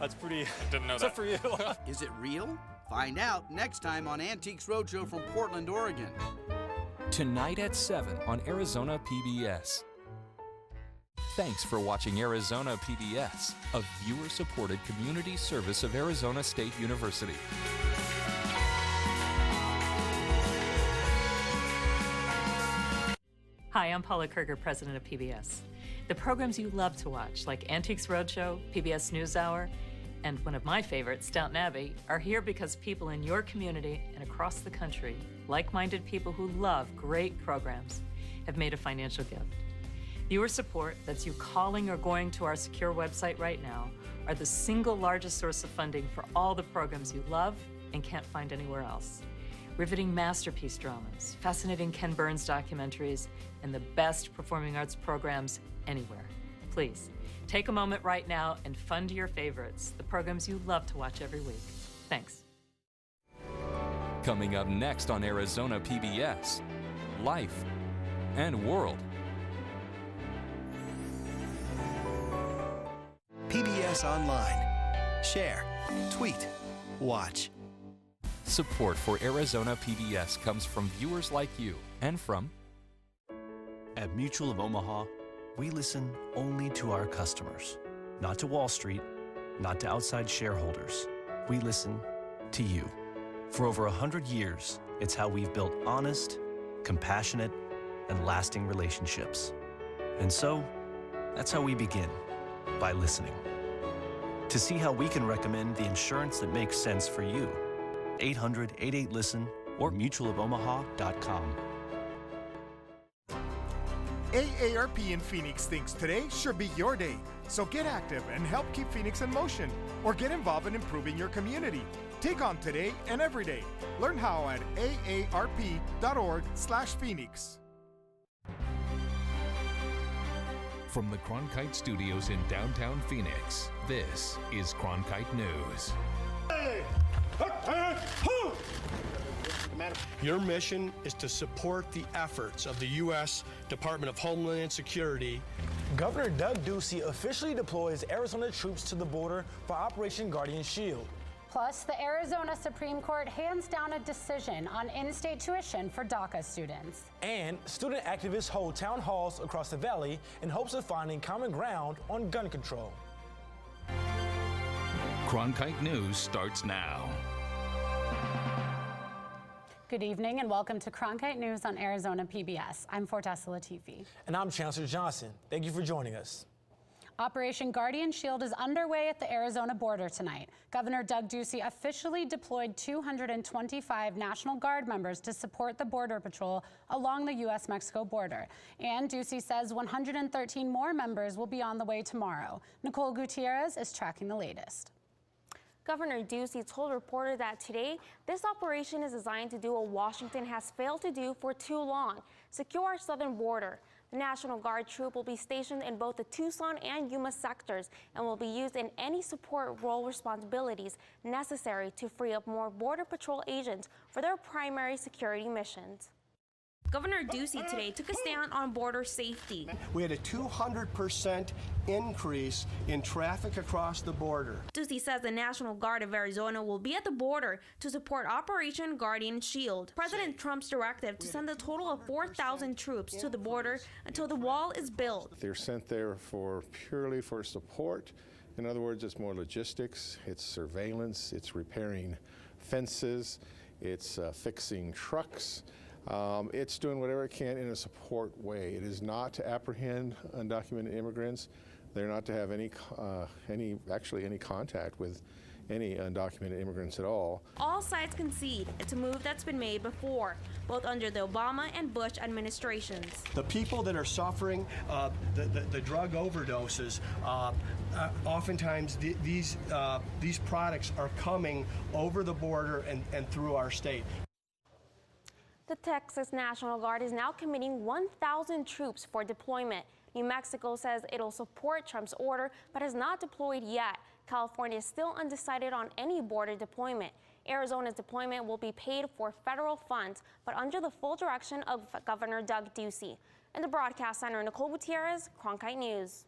That's pretty... Didn't know that. For you. Is it real? Find out next time on Antiques Roadshow from Portland, Oregon. Tonight at 7 on Arizona PBS. Thanks for watching Arizona PBS, a viewer-supported community service of Arizona State University. Hi, I'm Paula Kerger, president of PBS. The programs you love to watch, like Antiques Roadshow, PBS NewsHour, and one of my favorites, Downton Abbey, are here because people in your community and across the country, like-minded people who love great programs, have made a financial gift. Viewer support, that's you calling or going to our secure website right now, are the single largest source of funding for all the programs you love and can't find anywhere else. Riveting masterpiece dramas, fascinating Ken Burns documentaries, and the best performing arts programs anywhere. Please, take a moment right now and fund your favorites, the programs you love to watch every week. Thanks. Coming up next on Arizona PBS, Life and World. PBS Online. Share, tweet, watch. Support for Arizona PBS comes from viewers like you and from... At Mutual of Omaha, we listen only to our customers. Not to Wall Street, not to outside shareholders. We listen to you. For over 100 years, it's how we've built honest, compassionate, and lasting relationships. And so, that's how we begin, by listening. To see how we can recommend the insurance that makes sense for you, 800-88-LISTEN or mutualofomaha.com. AARP in Phoenix thinks today should be your day. So get active and help keep Phoenix in motion, or get involved in improving your community. Take on today and every day. Learn how at aarp.org/Phoenix. From the Cronkite Studios in downtown Phoenix, this is Cronkite News. Your mission is to support the efforts of the U.S. Department of Homeland Security. Governor Doug Ducey officially deploys Arizona troops to the border for Operation Guardian Shield. Plus, the Arizona Supreme Court hands down a decision on in-state tuition for DACA students. And student activists hold town halls across the valley in hopes of finding common ground on gun control. Cronkite News starts now. Good evening and welcome to Cronkite News on Arizona PBS. I'm Fortessa Latifi. And I'm Chancellor Johnson. Thank you for joining us. Operation Guardian Shield is underway at the Arizona border tonight. Governor Doug Ducey officially deployed 225 National Guard members to support the Border Patrol along the U.S.-Mexico border. And Ducey says 113 more members will be on the way tomorrow. Nicole Gutierrez is tracking the latest. Governor Ducey told reporters that today, this operation is designed to do what Washington has failed to do for too long, secure our southern border. The National Guard troop will be stationed in both the Tucson and Yuma sectors and will be used in any support role responsibilities necessary to free up more Border Patrol agents for their primary security missions. Governor Ducey today took a stand on border safety. We had a 200% increase in traffic across the border. Ducey says the National Guard of Arizona will be at the border to support Operation Guardian Shield. President Trump's directive to send a total of 4,000 troops to the border until the wall is built. They're sent there purely for support. In other words, it's more logistics, it's surveillance, it's repairing fences, it's fixing trucks. It's doing whatever it can in a support way. It is not to apprehend undocumented immigrants. They're not to have any contact with any undocumented immigrants at all. All sides concede it's a move that's been made before, both under the Obama and Bush administrations. The people that are suffering the drug overdoses, oftentimes these products are coming over the border and through our state. The Texas National Guard is now committing 1,000 troops for deployment. New Mexico says it'll support Trump's order, but has not deployed yet. California is still undecided on any border deployment. Arizona's deployment will be paid for federal funds, but under the full direction of Governor Doug Ducey. In the broadcast center, Nicole Gutierrez, Cronkite News.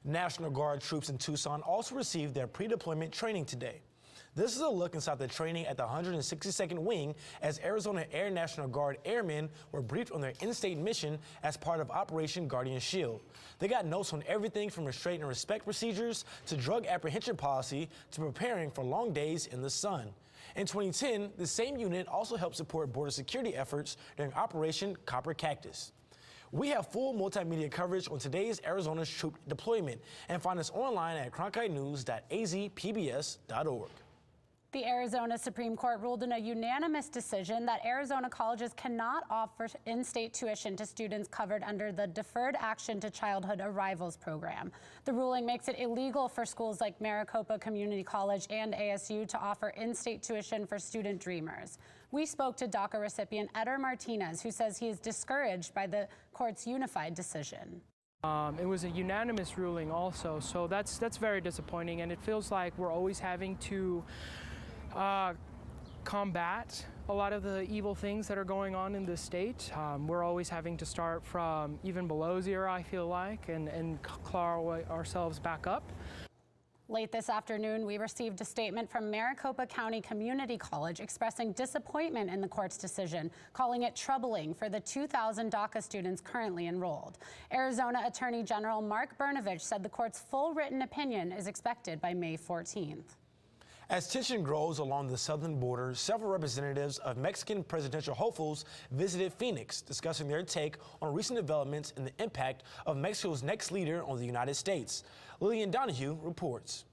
National Guard troops in Tucson also received their pre-deployment training today. This is a look inside the training at the 162nd Wing as Arizona Air National Guard airmen were briefed on their in-state mission as part of Operation Guardian Shield. They got notes on everything from restraint and respect procedures to drug apprehension policy to preparing for long days in the sun. In 2010, the same unit also helped support border security efforts during Operation Copper Cactus. We have full multimedia coverage on today's Arizona's troop deployment and find us online at cronkitenews.azpbs.org. The Arizona Supreme Court ruled in a unanimous decision that Arizona colleges cannot offer in-state tuition to students covered under the Deferred Action to Childhood Arrivals program. The ruling makes it illegal for schools like Maricopa Community College and ASU to offer in-state tuition for student dreamers. We spoke to DACA recipient Eder Martinez, who says he is discouraged by the court's unified decision. It was a unanimous ruling also, so that's very disappointing, and it feels like we're always having to combat a lot of the evil things that are going on in the state. We're always having to start from even below zero, I feel like, and claw ourselves back up. Late this afternoon, we received a statement from Maricopa County Community College expressing disappointment in the court's decision, calling it troubling for the 2,000 DACA students currently enrolled. Arizona Attorney General Mark Brnovich said the court's full written opinion is expected by May 14th. As tension grows along the southern border, several representatives of Mexican presidential hopefuls visited Phoenix, discussing their take on recent developments and the impact of Mexico's next leader on the United States. Lillian Donahue reports.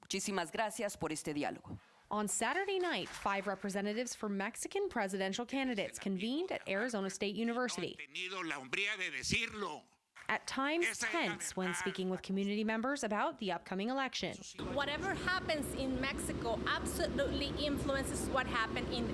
Muchísimas gracias por este diálogo. On Saturday night, 5 representatives for Mexican presidential candidates convened at Arizona State University. At times tense when speaking with community members about the upcoming election. Whatever happens in Mexico absolutely influences what happens in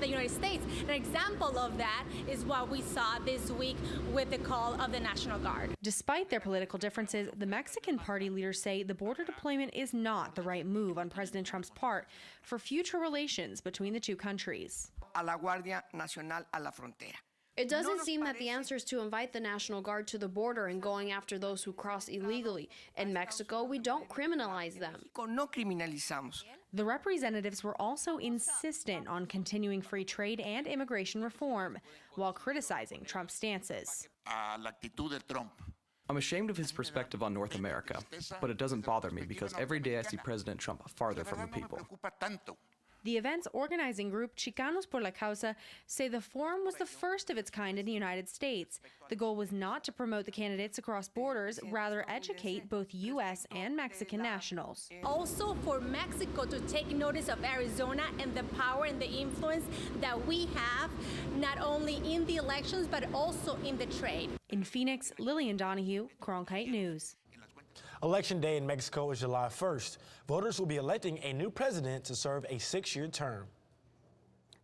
the United States. An example of that is what we saw this week with the call of the National Guard. Despite their political differences, the Mexican party leaders say the border deployment is not the right move on President Trump's part for future relations between the two countries. A la Guardia Nacional a la frontera. It doesn't seem that the answer is to invite the National Guard to the border and going after those who cross illegally. In Mexico, we don't criminalize them. No criminalizamos. The representatives were also insistent on continuing free trade and immigration reform, while criticizing Trump's stances. I'm ashamed of his perspective on North America, but it doesn't bother me because every day I see President Trump farther from the people. The event's organizing group, Chicanos por la Causa, say the forum was the first of its kind in the United States. The goal was not to promote the candidates across borders, rather educate both U.S. and Mexican nationals. Also for Mexico to take notice of Arizona and the power and the influence that we have, not only in the elections, but also in the trade. In Phoenix, Lillian Donahue, Cronkite News. Election Day in Mexico is July 1st. Voters will be electing a new president to serve a 6-year term.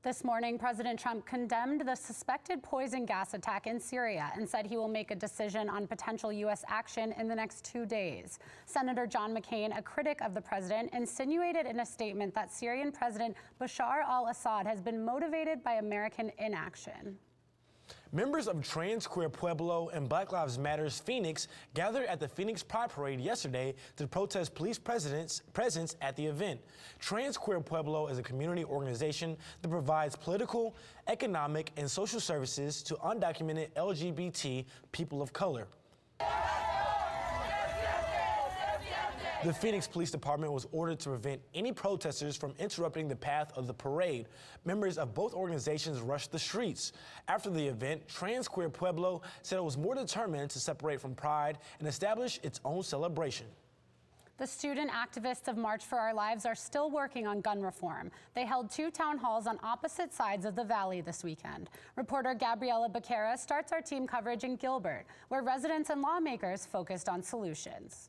This morning, President Trump condemned the suspected poison gas attack in Syria and said he will make a decision on potential U.S. action in the next 2 days. Senator John McCain, a critic of the president, insinuated in a statement that Syrian President Bashar al-Assad has been motivated by American inaction. Members of Trans Queer Pueblo and Black Lives Matter's Phoenix gathered at the Phoenix Pride Parade yesterday to protest police presence at the event. Trans Queer Pueblo is a community organization that provides political, economic, and social services to undocumented LGBT people of color. The Phoenix Police Department was ordered to prevent any protesters from interrupting the path of the parade. Members of both organizations rushed the streets. After the event, Trans Queer Pueblo said it was more determined to separate from Pride and establish its own celebration. The student activists of March for Our Lives are still working on gun reform. They held 2 town halls on opposite sides of the valley this weekend. Reporter Gabriela Becerra starts our team coverage in Gilbert, where residents and lawmakers focused on solutions.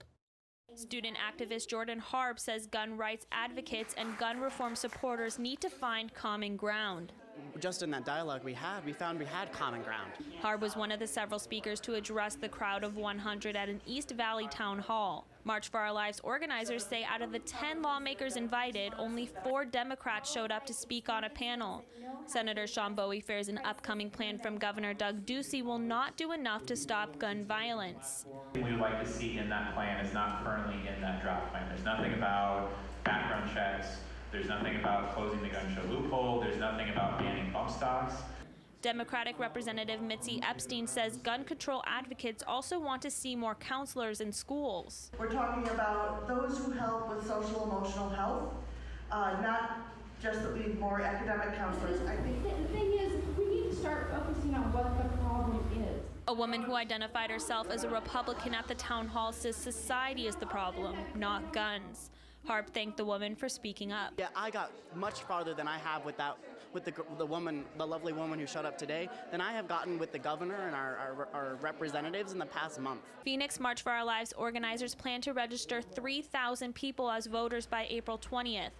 Student activist Jordan Harb says gun rights advocates and gun reform supporters need to find common ground. Just in that dialogue we found we had common ground. Harb was one of the several speakers to address the crowd of 100 at an East Valley town hall. March for Our Lives organizers say out of the 10 lawmakers invited, only 4 Democrats showed up to speak on a panel. Senator Sean Bowie fears an upcoming plan from Governor Doug Ducey will not do enough to stop gun violence. What we would like to see in that plan is not currently in that draft plan. There's nothing about background checks. There's nothing about closing the gun show loophole. There's nothing about banning bump stocks. Democratic Representative Mitzi Epstein says gun control advocates also want to see more counselors in schools. We're talking about those who help with social emotional health, not just that we need more academic counselors. I think the thing is, we need to start focusing on what the problem is. A woman who identified herself as a Republican at the town hall says society is the problem, not guns. Harp thanked the woman for speaking up. Yeah, I got much farther than I have with the woman, the lovely woman who showed up today, than I have gotten with the governor and our representatives in the past month. Phoenix March for Our Lives organizers plan to register 3,000 people as voters by April 20th.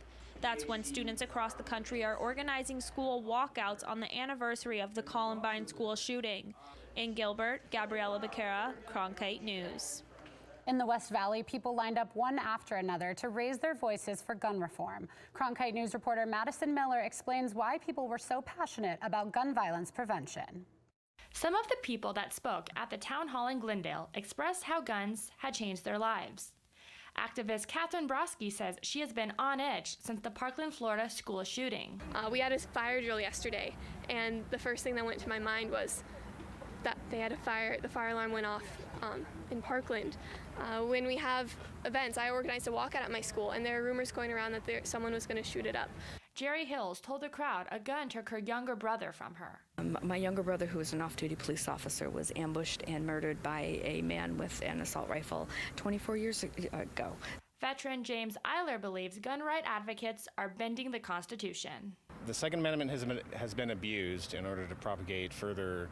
That's when students across the country are organizing school walkouts on the anniversary of the Columbine school shooting. In Gilbert, Gabriela Becerra, Cronkite News. In the West Valley, people lined up one after another to raise their voices for gun reform. Cronkite News reporter Madison Miller explains why people were so passionate about gun violence prevention. Some of the people that spoke at the town hall in Glendale expressed how guns had changed their lives. Activist Catherine Broski says she has been on edge since the Parkland, Florida school shooting. We had a fire drill yesterday, and the first thing that went to my mind was that they had the fire alarm went off in Parkland. When we have events, I organized a walkout at my school, and there are rumors going around that someone was going to shoot it up. Jerry Hills told the crowd a gun took her younger brother from her. My younger brother, who was an off-duty police officer, was ambushed and murdered by a man with an assault rifle 24 years ago. Veteran James Eiler believes gun right advocates are bending the Constitution. The Second Amendment has been abused in order to propagate further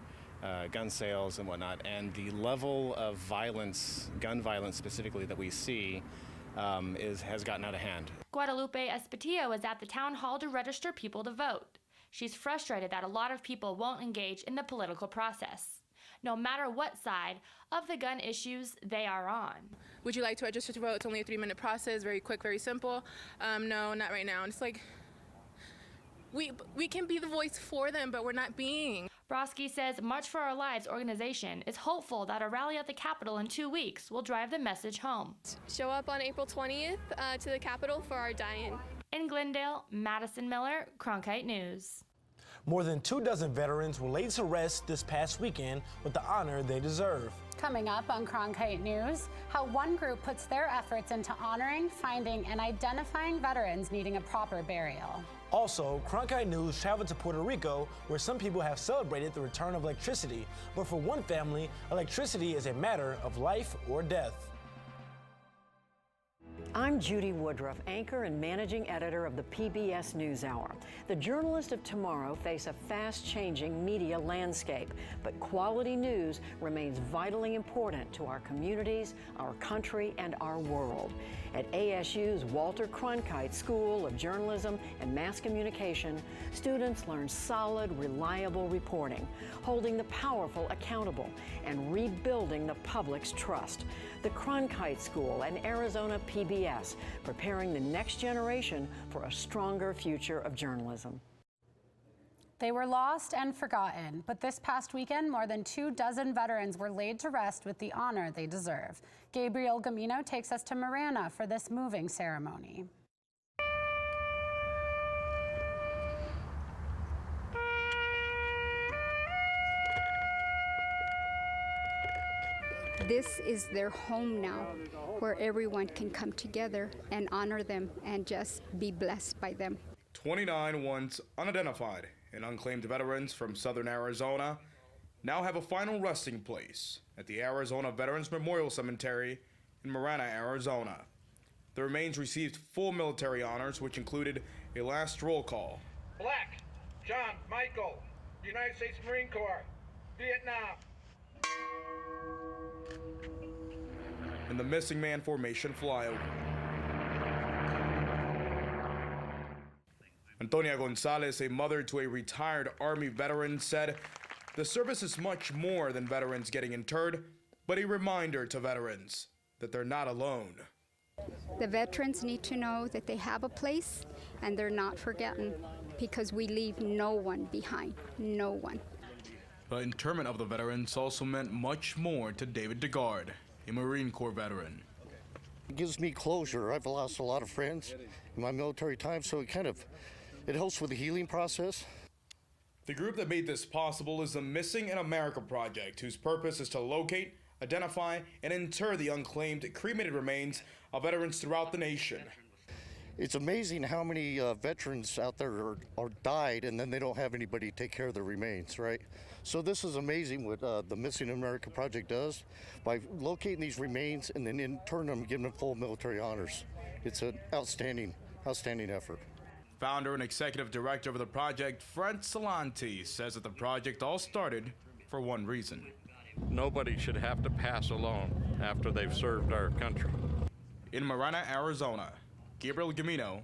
gun sales and whatnot, and the level of violence, gun violence specifically, that we see has gotten out of hand. Guadalupe Espatillo is at the town hall to register people to vote. She's frustrated that a lot of people won't engage in the political process, no matter what side of the gun issues they are on. Would you like to register to vote? It's only a 3-minute process, very quick, very simple. No, not right now. And it's like, we can be the voice for them, but we're not being. Broski says March for Our Lives organization is hopeful that a rally at the Capitol in 2 weeks will drive the message home. Show up on April 20th to the Capitol for our die-in. In Glendale, Madison Miller, Cronkite News. More than 24 veterans were laid to rest this past weekend with the honor they deserve. Coming up on Cronkite News, how one group puts their efforts into honoring, finding, and identifying veterans needing a proper burial. Also, Cronkite News traveled to Puerto Rico, where some people have celebrated the return of electricity. But for one family, electricity is a matter of life or death. I'm Judy Woodruff, anchor and managing editor of the PBS NewsHour. The journalists of tomorrow face a fast-changing media landscape, but quality news remains vitally important to our communities, our country, and our world. At ASU's Walter Cronkite School of Journalism and Mass Communication, students learn solid, reliable reporting, holding the powerful accountable, and rebuilding the public's trust. The Cronkite School and Arizona PBS, preparing the next generation for a stronger future of journalism. They were lost and forgotten, but this past weekend, more than 24 veterans were laid to rest with the honor they deserve. Gabriel Gamino takes us to Marana for this moving ceremony. This is their home now, where everyone can come together and honor them and just be blessed by them. 29 once unidentified and unclaimed veterans from southern Arizona now have a final resting place at the Arizona Veterans Memorial Cemetery in Marana, Arizona. The remains received full military honors, which included a last roll call. Black, John Michael, United States Marine Corps, Vietnam. And the missing man formation flyover. Antonia Gonzalez, a mother to a retired Army veteran, said, "The service is much more than veterans getting interred, but a reminder to veterans that they're not alone. The veterans need to know that they have a place and they're not forgotten, because we leave no one behind, no one. The internment of the veterans also meant much more to David DeGard, a Marine Corps veteran. It gives me closure. I've lost a lot of friends in my military time, so it helps with the healing process. The group that made this possible is the Missing in America Project, whose purpose is to locate, identify, and inter the unclaimed cremated remains of veterans throughout the nation. It's amazing how many veterans out there are died, and then they don't have anybody to take care of their remains, right? So this is amazing what the Missing in America Project does by locating these remains and then interning them, giving them full military honors. It's an outstanding effort. Founder and executive director of the project, Fred Salanti, says that the project all started for one reason. Nobody should have to pass alone after they've served our country. In Marana, Arizona, Gabriel Gamino,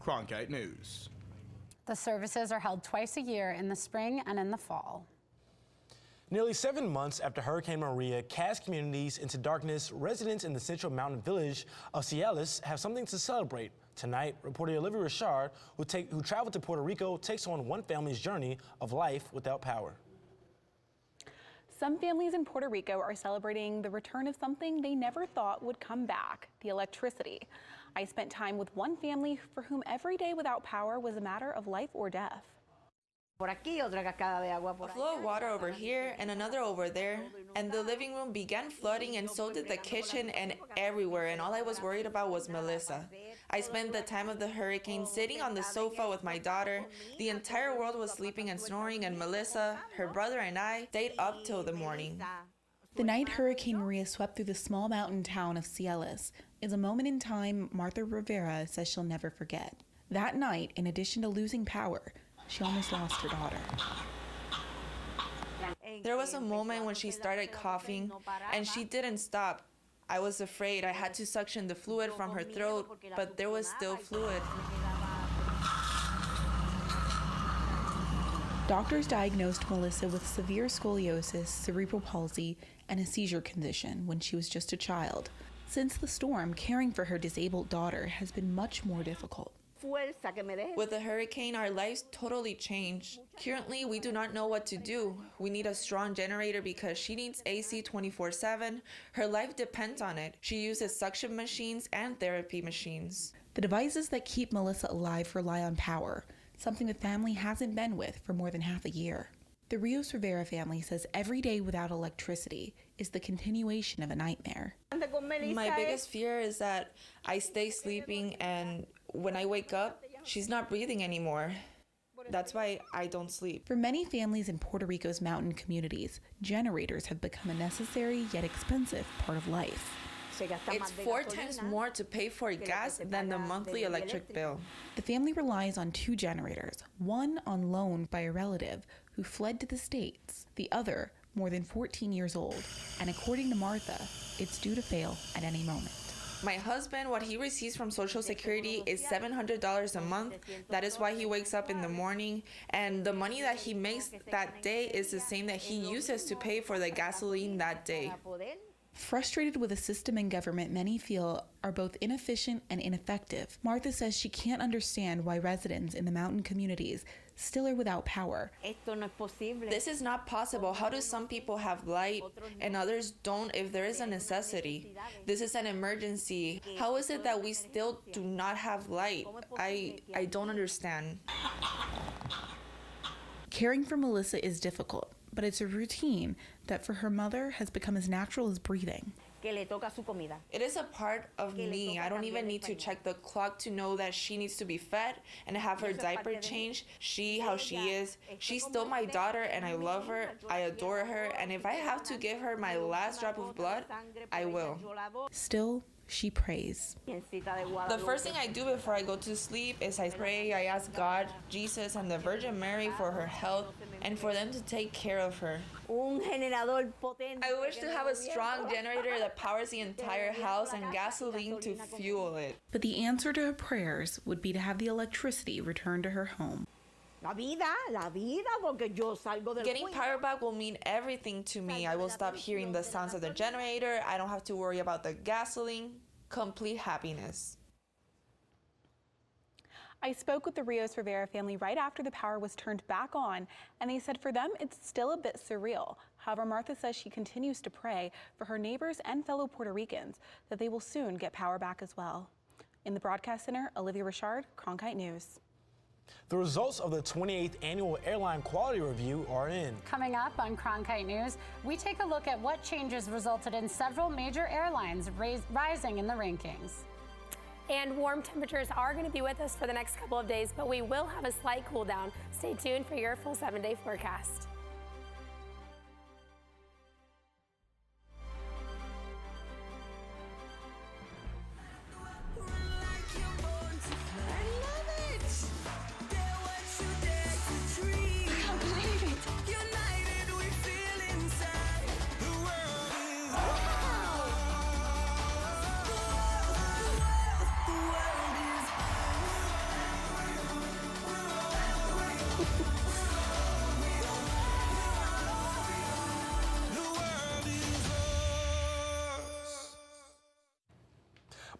Cronkite News. The services are held twice a year in the spring and in the fall. Nearly 7 months after Hurricane Maria cast communities into darkness, residents in the central mountain village of Ciales have something to celebrate. Tonight, reporter Olivia Richard, who traveled to Puerto Rico, takes on one family's journey of life without power. Some families in Puerto Rico are celebrating the return of something they never thought would come back, the electricity. I spent time with one family for whom every day without power was a matter of life or death. A flow of water over here and another over there, and the living room began flooding, and so did the kitchen and everywhere, and all I was worried about was Melissa. I spent the time of the hurricane sitting on the sofa with my daughter. The entire world was sleeping and snoring, and Melissa, her brother, and I stayed up till the morning. The night Hurricane Maria swept through the small mountain town of Ciales is a moment in time Martha Rivera says she'll never forget. That night, in addition to losing power, she almost lost her daughter. There was a moment when she started coughing, and she didn't stop. I was afraid. I had to suction the fluid from her throat, but there was still fluid. Doctors diagnosed Melissa with severe scoliosis, cerebral palsy, and a seizure condition when she was just a child. Since the storm, caring for her disabled daughter has been much more difficult. With the hurricane, our lives totally changed. Currently, we do not know what to do. We need a strong generator because she needs AC 24/7. Her life depends on it. She uses suction machines and therapy machines. The devices that keep Melissa alive rely on power, something the family hasn't been with for more than half a year. The Rios Rivera family says every day without electricity is the continuation of a nightmare. My biggest fear is that I stay sleeping, and when I wake up, she's not breathing anymore. That's why I don't sleep. For many families in Puerto Rico's mountain communities, generators have become a necessary yet expensive part of life. It's 4 times more to pay for gas than the monthly electric bill. The family relies on 2 generators, one on loan by a relative who fled to the States, the other more than 14 years old, and according to Martha, it's due to fail at any moment. My husband, what he receives from Social Security is $700 a month. That is why he wakes up in the morning, and the money that he makes that day is the same that he uses to pay for the gasoline that day. Frustrated with a system and government many feel are both inefficient and ineffective, Martha says she can't understand why residents in the mountain communities still are without power. This is not possible. How do some people have light and others don't if there is a necessity? This is an emergency. How is it that we still do not have light? I don't understand. Caring for Melissa is difficult, but it's a routine that for her mother has become as natural as breathing. It is a part of me. I don't even need to check the clock to know that she needs to be fed and have her diaper changed. How she is. She's still my daughter, and I love her. I adore her, and if I have to give her my last drop of blood, I will. Still, she prays. The first thing I do before I go to sleep is I pray. I ask God, Jesus, and the Virgin Mary for her health and for them to take care of her. I wish to have a strong generator that powers the entire house and gasoline to fuel it. But the answer to her prayers would be to have the electricity returned to her home. Getting power back will mean everything to me. I will stop hearing the sounds of the generator. I don't have to worry about the gasoline. Complete happiness. I spoke with the Rios Rivera family right after the power was turned back on, and they said for them it's still a bit surreal. However, Martha says she continues to pray for her neighbors and fellow Puerto Ricans that they will soon get power back as well. In the Broadcast Center, Olivia Richard, Cronkite News. The results of the 28th Annual Airline Quality Review are in. Coming up on Cronkite News, we take a look at what changes resulted in several major airlines rising in the rankings. And warm temperatures are going to be with us for the next couple of days, but we will have a slight cool down. Stay tuned for your full 7-day forecast.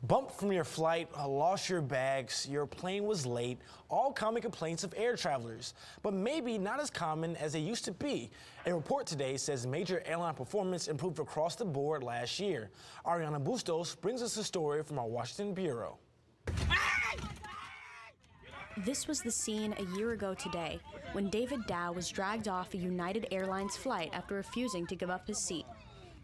Bumped from your flight, lost your bags, your plane was late, all common complaints of air travelers, but maybe not as common as they used to be. A report today says major airline performance improved across the board last year. Ariana Bustos brings us a story from our Washington bureau. This was the scene a year ago today, when David Dow was dragged off a United Airlines flight after refusing to give up his seat.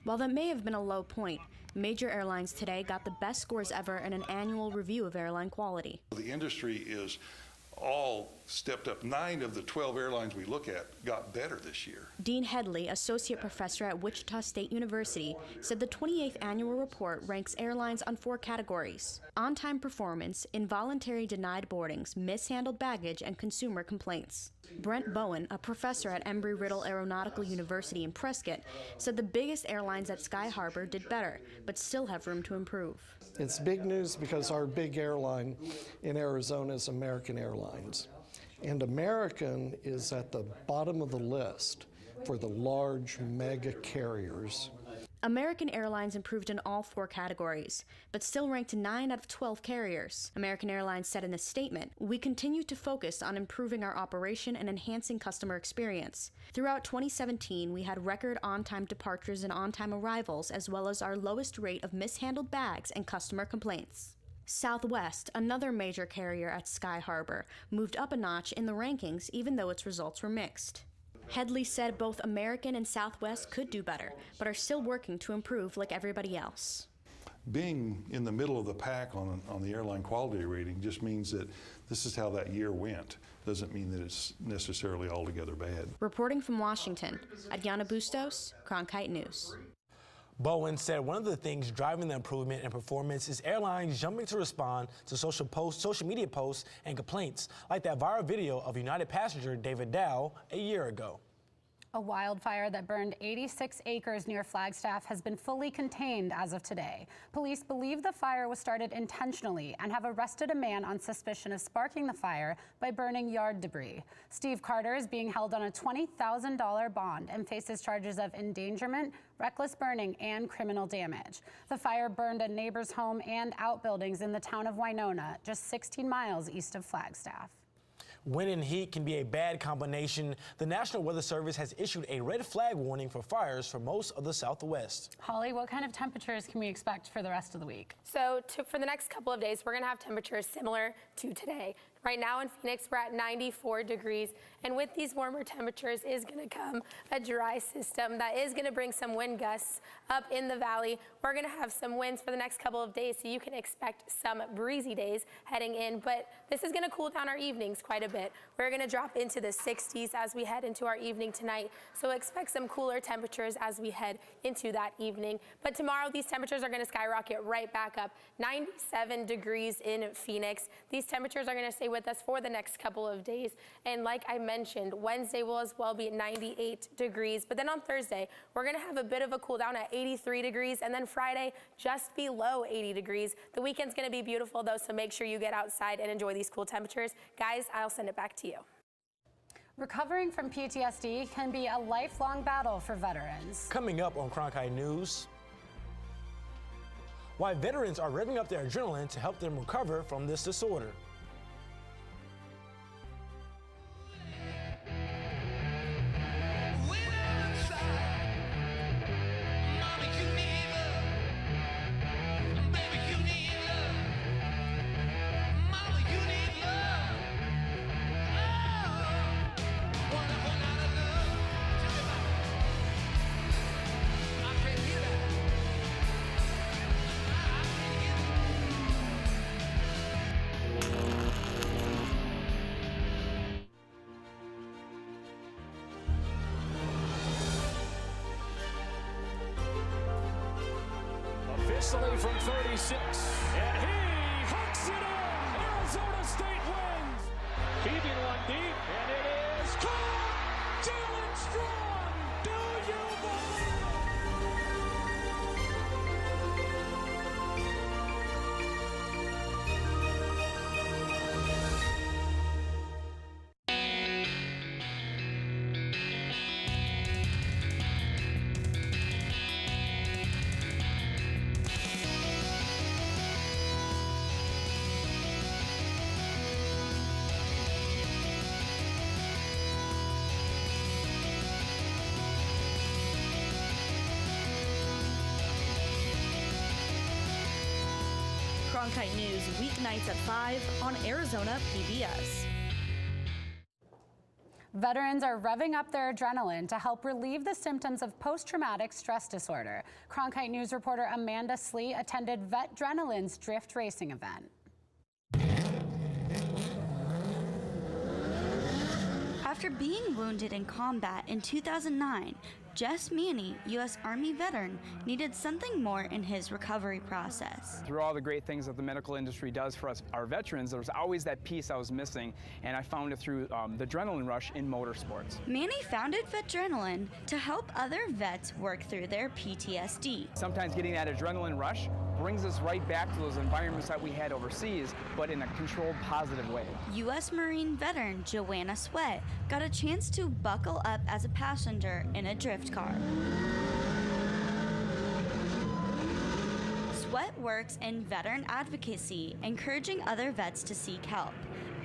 While that may have been a low point, major airlines today got the best scores ever in an annual review of airline quality. The industry is all stepped up. 9 of the 12 airlines we look at got better this year. Dean Headley, associate professor at Wichita State University, said the 28th annual report ranks airlines on 4 categories: on-time performance, involuntary denied boardings, mishandled baggage, and consumer complaints. Brent Bowen, a professor at Embry-Riddle Aeronautical University in Prescott, said the biggest airlines at Sky Harbor did better, but still have room to improve. It's big news because our big airline in Arizona is American Airlines. And American is at the bottom of the list for the large mega carriers. American Airlines improved in all 4 categories, but still ranked 9 out of 12 carriers. American Airlines said in a statement, "We continue to focus on improving our operation and enhancing customer experience. Throughout 2017, we had record on-time departures and on-time arrivals, as well as our lowest rate of mishandled bags and customer complaints." Southwest, another major carrier at Sky Harbor, moved up a notch in the rankings, even though its results were mixed. Headley said both American and Southwest could do better, but are still working to improve like everybody else. Being in the middle of the pack on the airline quality rating just means that this is how that year went. Doesn't mean that it's necessarily altogether bad. Reporting from Washington, Ariana Bustos, Cronkite News. Bowen said one of the things driving the improvement in performance is airlines jumping to respond to social media posts and complaints, like that viral video of United passenger David Dow a year ago. A wildfire that burned 86 acres near Flagstaff has been fully contained as of today. Police believe the fire was started intentionally and have arrested a man on suspicion of sparking the fire by burning yard debris. Steve Carter is being held on a $20,000 bond and faces charges of endangerment, reckless burning, and criminal damage. The fire burned a neighbor's home and outbuildings in the town of Winona, just 16 miles east of Flagstaff. Wind and heat can be a bad combination. The National Weather Service has issued a red flag warning for fires for most of the Southwest. Holly, what kind of temperatures can we expect for the rest of the week? So for the next couple of days, we're going to have temperatures similar to today. Right now in Phoenix, we're at 94 degrees, and with these warmer temperatures is going to come a dry system that is going to bring some wind gusts up in the valley. We're going to have some winds for the next couple of days, so you can expect some breezy days heading in, but this is going to cool down our evenings quite a bit. We're going to drop into the 60s as we head into our evening tonight, so expect some cooler temperatures as we head into that evening. But tomorrow, these temperatures are going to skyrocket right back up. 97 degrees in Phoenix. These temperatures are going to stay with us for the next couple of days. And like I mentioned, Wednesday will as well be at 98 degrees. But then on Thursday, we're going to have a bit of a cool down at 83 degrees. And then Friday, just below 80 degrees. The weekend's going to be beautiful, though, so make sure you get outside and enjoy these cool temperatures. Guys, I'll send it back to you. Recovering from PTSD can be a lifelong battle for veterans. Coming up on Cronkite News, why veterans are revving up their adrenaline to help them recover from this disorder. Officially from 36, and he hooks it in. Arizona State wins. Keeping one deep, and it is caught. Jalen Strong, do you believe Cronkite News, weeknights at 5 on Arizona PBS. Veterans are revving up their adrenaline to help relieve the symptoms of post-traumatic stress disorder. Cronkite News reporter Amanda Slee attended Vetdrenaline's drift racing event. After being wounded in combat in 2009, Jess Manny, U.S. Army veteran, needed something more in his recovery process. Through all the great things that the medical industry does for us, our veterans, there was always that piece I was missing, and I found it through the adrenaline rush in motorsports. Manny founded Vetdrenaline to help other vets work through their PTSD. Sometimes getting that adrenaline rush brings us right back to those environments that we had overseas, but in a controlled, positive way. U.S. Marine veteran Joanna Sweat got a chance to buckle up as a passenger in a drift car. Sweat works in veteran advocacy, encouraging other vets to seek help.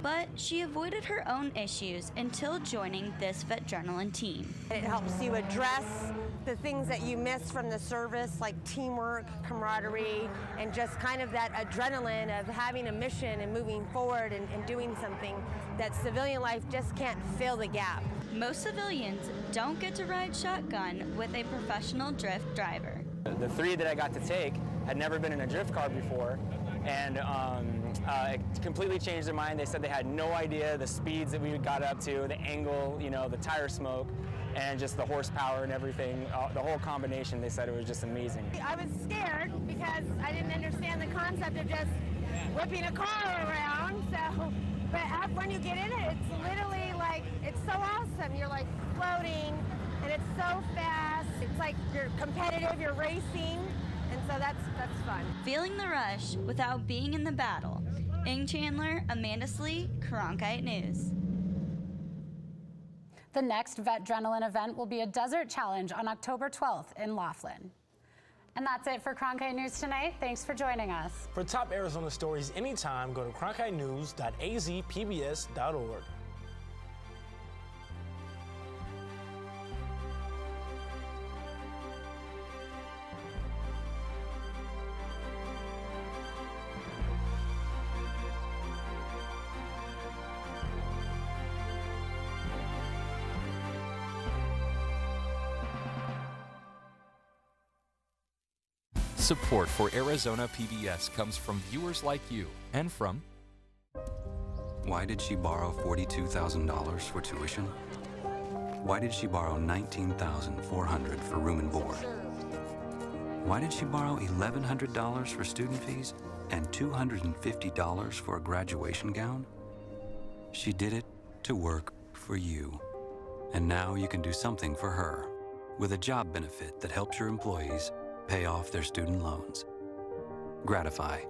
But she avoided her own issues until joining this Vetdrenaline team. It helps you address the things that you miss from the service, like teamwork, camaraderie, and just kind of that adrenaline of having a mission and moving forward and doing something that civilian life just can't fill the gap. Most civilians don't get to ride shotgun with a professional drift driver. The 3 that I got to take had never been in a drift car before, and it completely changed their mind. They said they had no idea the speeds that we got up to, the angle, you know, the tire smoke, and just the horsepower and everything, the whole combination. They said it was just amazing. I was scared because I didn't understand the concept of just whipping a car around. So, but when you get in it, it's literally like, it's so awesome. You're like floating, and it's so fast. It's like you're competitive, you're racing, and so that's fun. Feeling the rush without being in the battle. In Chandler, Amanda Slee, Cronkite News. The next Vetdrenaline event will be a desert challenge on October 12th in Laughlin. And that's it for Cronkite News tonight. Thanks for joining us. For top Arizona stories anytime, go to cronkitenews.azpbs.org. Support for Arizona PBS comes from viewers like you and from... Why did she borrow $42,000 for tuition? Why did she borrow $19,400 for room and board? Why did she borrow $1,100 for student fees and $250 for a graduation gown? She did it to work for you. And now you can do something for her with a job benefit that helps your employees pay off their student loans. Gratify.